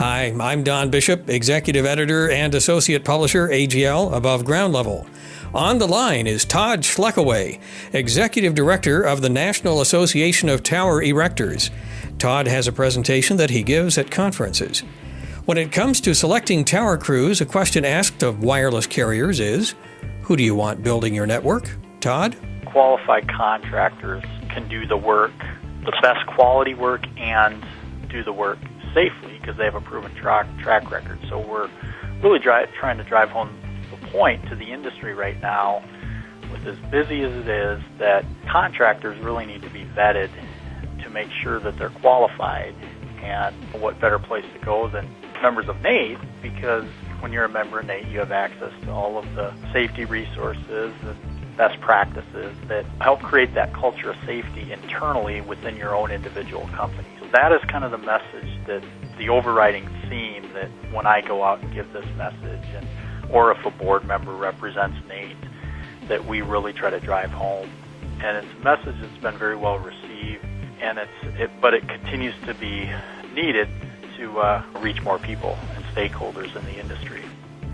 Hi, I'm Don Bishop, Executive Editor and Associate Publisher, AGL, Above Ground Level. On the line is Todd Schlekeway, Executive Director of the National Association of Tower Erectors. Todd has a presentation that he gives at conferences. When it comes to selecting tower crews, a question asked of wireless carriers is, who do you want building your network? Todd? Qualified contractors can do the work, the best quality work, and do the work safely because they have a proven track record. So we're really trying to drive home the point to the industry right now, with as busy as it is, that contractors really need to be vetted to make sure that they're qualified. And what better place to go than members of NATE, because when you're a member of NATE, you have access to all of the safety resources and best practices that help create that culture of safety internally within your own individual company. So that is kind of the message, that the overriding theme, that when I go out and give this message, or if a board member represents NATE, that we really try to drive home. And it's a message that's been very well received, and but it continues to be needed to reach more people and stakeholders in the industry.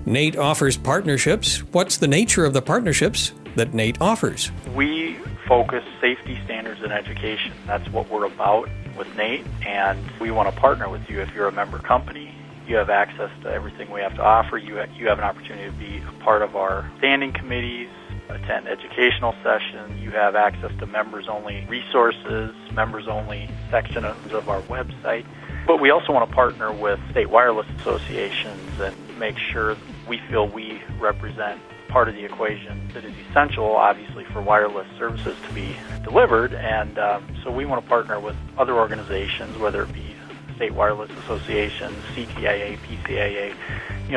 NATE offers partnerships. What's the nature of the partnerships that NATE offers? We focus safety standards and education. That's what we're about with NATE, and we want to partner with you. If you're a member company, you have access to everything we have to offer. You have an opportunity to be a part of our standing committees, attend educational sessions. You have access to members-only resources, members-only sections of our website. But we also want to partner with state wireless associations and make sure we feel we represent part of the equation that is essential, obviously, for wireless services to be delivered. And so we want to partner with other organizations, whether it be state wireless associations, CTIA, PCIA,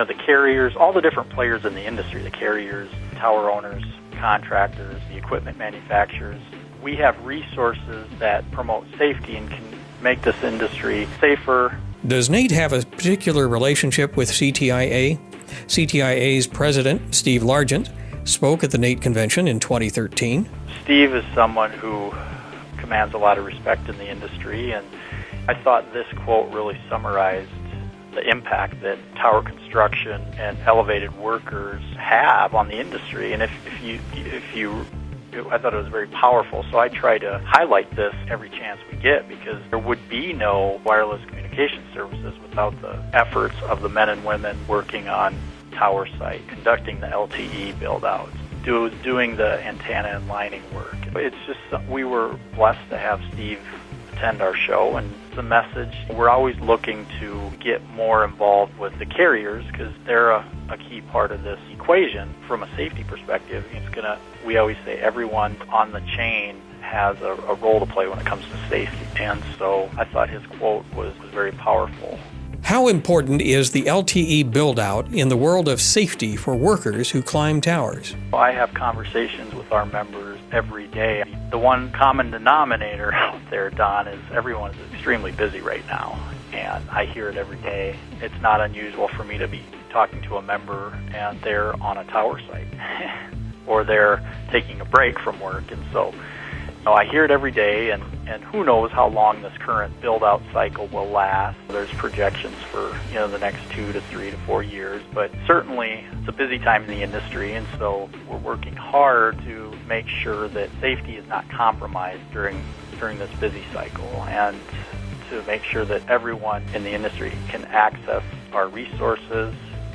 the carriers, all the different players in the industry, the carriers, tower owners, contractors, the equipment manufacturers. We have resources that promote safety and can make this industry safer. Does NATE have a particular relationship with CTIA? CTIA's president, Steve Largent, spoke at the NATE convention in 2013. Steve is someone who commands a lot of respect in the industry, and I thought this quote really summarized the impact that tower construction and elevated workers have on the industry. And I thought it was very powerful, so I try to highlight this every chance we get, because there would be no wireless communication services without the efforts of the men and women working on tower site, conducting the LTE build-outs, doing the antenna and lining work. It's just, we were blessed to have Steve attend our show, and the message, we're always looking to get more involved with the carriers because they're a key part of this equation from a safety perspective. We always say everyone on the chain has a role to play when it comes to safety, and so I thought his quote was very powerful. How important is the LTE build-out in the world of safety for workers who climb towers? I have conversations with our members every day. The one common denominator out there, Don, is everyone is extremely busy right now, and I hear it every day. It's not unusual for me to be talking to a member and they're on a tower site or they're taking a break from work, and so I hear it every day, and who knows how long this current build-out cycle will last. There's projections for the next 2 to 3 to 4 years, but certainly it's a busy time in the industry, and so we're working hard to make sure that safety is not compromised during this busy cycle, and to make sure that everyone in the industry can access our resources.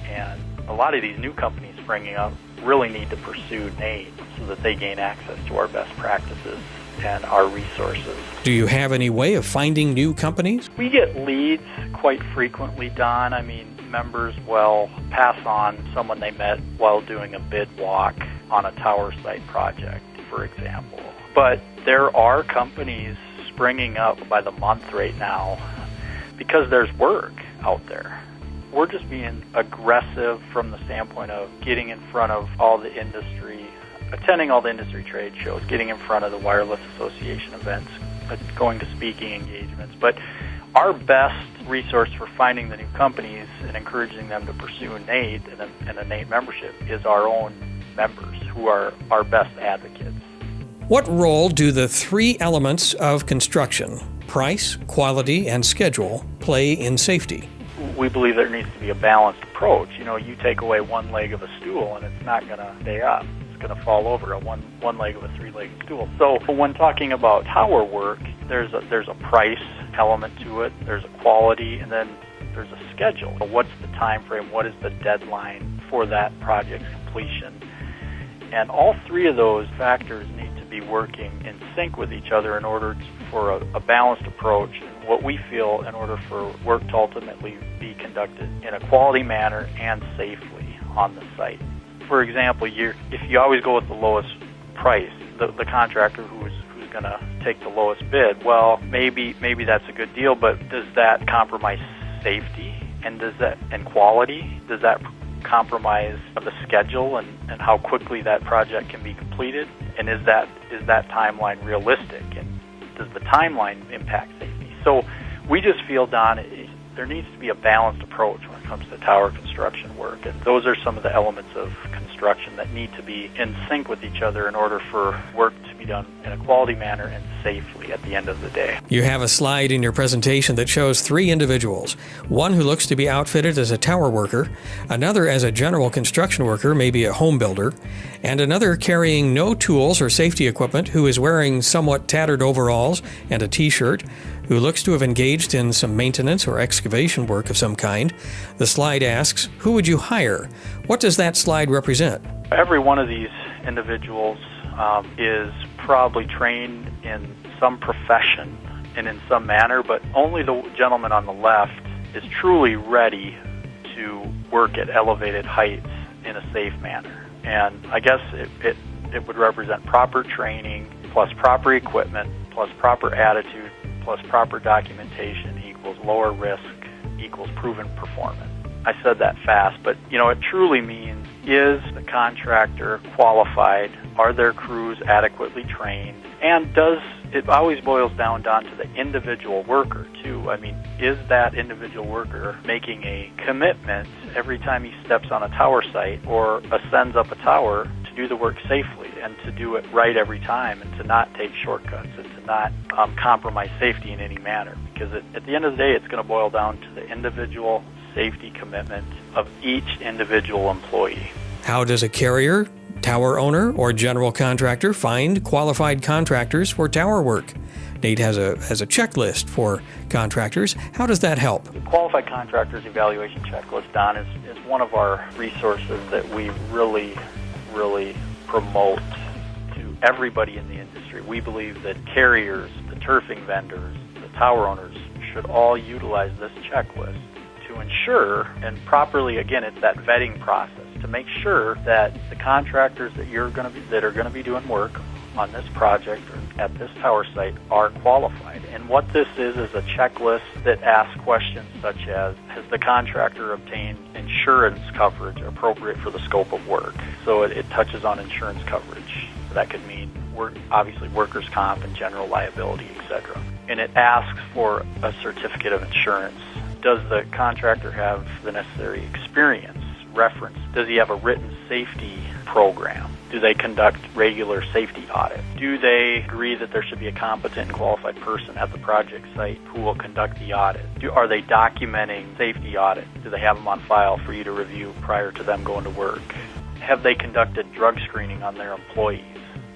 And a lot of these new companies springing up really need to pursue NATE so that they gain access to our best practices and our resources. Do you have any way of finding new companies? We get leads quite frequently, Don. I mean, members will pass on someone they met while doing a bid walk on a tower site project, for example. But there are companies springing up by the month right now because there's work out there. We're just being aggressive from the standpoint of getting in front of all the industry, attending all the industry trade shows, getting in front of the Wireless Association events, going to speaking engagements. But our best resource for finding the new companies and encouraging them to pursue NATE and a NATE membership is our own members, who are our best advocates. What role do the three elements of construction, price, quality, and schedule, play in safety? we believe there needs to be a balanced approach. You take away one leg of a stool and it's not going to stay up. It's going to fall over on one leg of a three-legged stool. So when talking about tower work, there's a price element to it, there's a quality, and then there's a schedule. What's the time frame? What is the deadline for that project's completion? And all three of those factors need to be working in sync with each other in order for a balanced approach, and what we feel in order for work to ultimately be conducted in a quality manner and safely on the site. For example, if you always go with the lowest price, the contractor who's going to take the lowest bid, well, maybe that's a good deal, but does that compromise safety and quality? Does that compromise the schedule and how quickly that project can be completed? And is that timeline realistic? And does the timeline impact safety? So we just feel, Don, there needs to be a balanced approach when it comes to tower construction work. And those are some of the elements of construction that need to be in sync with each other in order for work to be done in a quality manner and safely at the end of the day. You have a slide in your presentation that shows three individuals. One who looks to be outfitted as a tower worker, another as a general construction worker, maybe a home builder, and another carrying no tools or safety equipment who is wearing somewhat tattered overalls and a t-shirt, who looks to have engaged in some maintenance or excavation work of some kind. The slide asks, who would you hire? What does that slide represent? Every one of these individuals is probably trained in some profession and in some manner, but only the gentleman on the left is truly ready to work at elevated heights in a safe manner. And I guess it would represent proper training plus proper equipment plus proper attitude plus proper documentation equals lower risk equals proven performance. I said that fast, but it truly means, is the contractor qualified? Are their crews adequately trained? And it always boils down to the individual worker too. I mean, is that individual worker making a commitment every time he steps on a tower site or ascends up a tower to do the work safely and to do it right every time and to not take shortcuts and to not compromise safety in any manner? Because at the end of the day, it's going to boil down to the individual safety commitment of each individual employee. How does a carrier, tower owner, or general contractor find qualified contractors for tower work? Nate has a checklist for contractors. How does that help? The Qualified Contractors Evaluation Checklist, Don, is one of our resources that we really, really promote to everybody in the industry. We believe that carriers, the turfing vendors, the tower owners should all utilize this checklist to ensure, and properly, again, it's that vetting process, to make sure that the contractors that are going to be doing work on this project or at this tower site are qualified. And what this is a checklist that asks questions such as, has the contractor obtained insurance coverage appropriate for the scope of work? So it touches on insurance coverage. That could mean obviously workers' comp and general liability, etc. And it asks for a certificate of insurance. Does the contractor have the necessary experience, reference? Does he have a written safety program? Do they conduct regular safety audits? Do they agree that there should be a competent and qualified person at the project site who will conduct the audit? Are they documenting safety audits? Do they have them on file for you to review prior to them going to work? Have they conducted drug screening on their employees?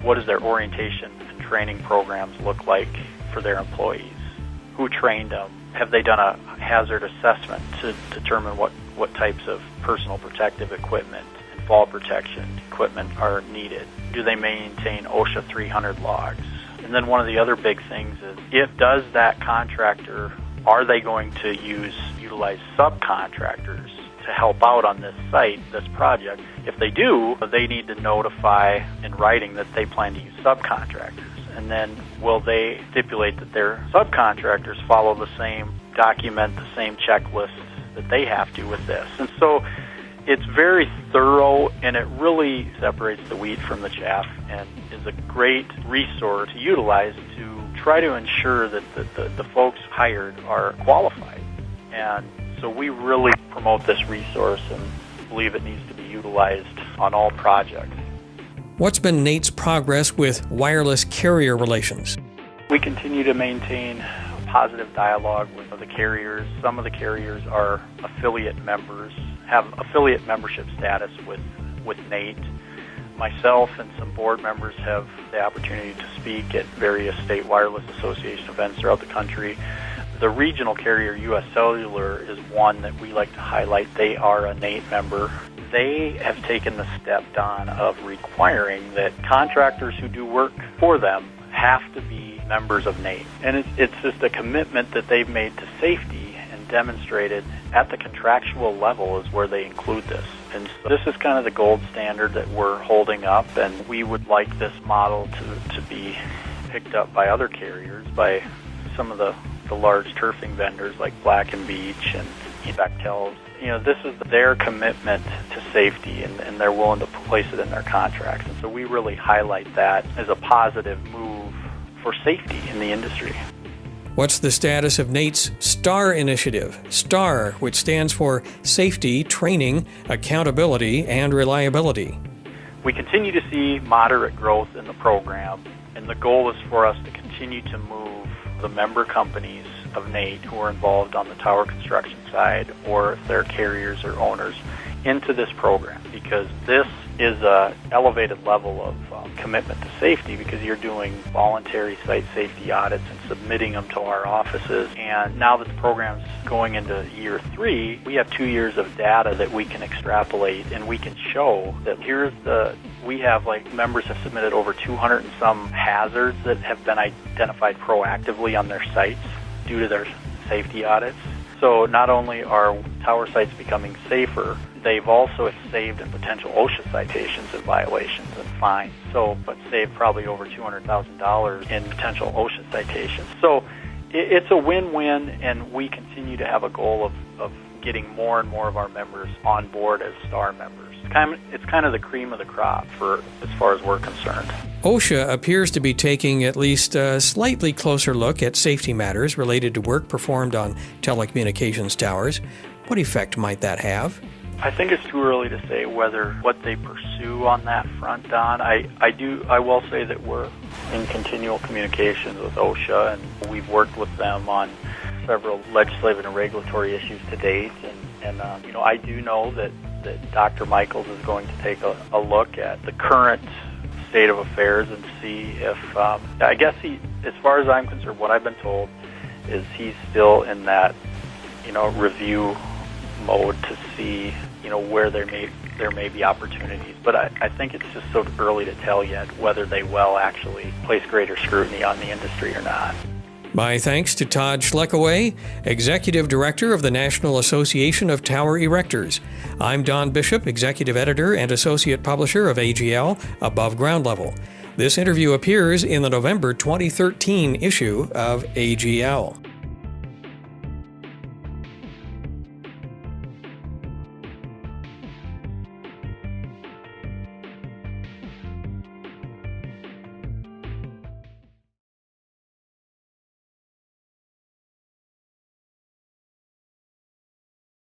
What does their orientation and training programs look like for their employees? Who trained them? Have they done a hazard assessment to determine what types of personal protective equipment and fall protection equipment are needed? Do they maintain OSHA 300 logs? And then one of the other big things is, does that contractor, are they going to utilize subcontractors to help out on this site, this project? If they do, they need to notify in writing that they plan to use subcontractors. And then will they stipulate that their subcontractors document the same checklist that they have to with this? And so it's very thorough, and it really separates the wheat from the chaff and is a great resource to utilize to try to ensure that the folks hired are qualified. And so we really promote this resource and believe it needs to be utilized on all projects. What's been Nate's progress with wireless carrier relations? We continue to maintain positive dialogue with the carriers. Some of the carriers are affiliate members, have affiliate membership status with NATE. Myself and some board members have the opportunity to speak at various state wireless association events throughout the country. The regional carrier, U.S. Cellular, is one that we like to highlight. They are a NATE member. They have taken the step, Don, of requiring that contractors who do work for them have to be members of NATE. And it's just a commitment that they've made to safety and demonstrated at the contractual level is where they include this. And so this is kind of the gold standard that we're holding up, and we would like this model to be picked up by other carriers, by some of the large turfing vendors like Black & Beach and Bechtel's. This is their commitment to safety, and they're willing to place it in their contracts. And so we really highlight that as a positive move for safety in the industry. What's the status of NATE's STAR initiative? STAR, which stands for Safety, Training, Accountability, and Reliability. We continue to see moderate growth in the program, and the goal is for us to continue to move the member companies of NATE who are involved on the tower construction side, or if they're carriers or owners, into this program, because this is a elevated level of commitment to safety, because you're doing voluntary site safety audits and submitting them to our offices. And now that the program's going into year 3, we have 2 years of data that we can extrapolate, and we can show that we have, like, members have submitted over 200 and some hazards that have been identified proactively on their sites due to their safety audits. So not only are tower sites becoming safer, they've also saved in potential OSHA citations and violations and fines. But saved probably over $200,000 in potential OSHA citations. So it's a win-win, and we continue to have a goal of getting more and more of our members on board as STAR members. It's kind of the cream of the crop as far as we're concerned. OSHA appears to be taking at least a slightly closer look at safety matters related to work performed on telecommunications towers. What effect might that have? I think it's too early to say what they pursue on that front, Don. I will say that we're in continual communications with OSHA, and we've worked with them on several legislative and regulatory issues to date. And I do know that Dr. Michaels is going to take a look at the current state of affairs and see if, as far as I'm concerned, what I've been told is he's still in that, review mode to see, where there may be opportunities. But I think it's just so early to tell yet whether they will actually place greater scrutiny on the industry or not. My thanks to Todd Schlekeway, Executive Director of the National Association of Tower Erectors. I'm Don Bishop, Executive Editor and Associate Publisher of AGL, Above Ground Level. This interview appears in the November 2013 issue of AGL.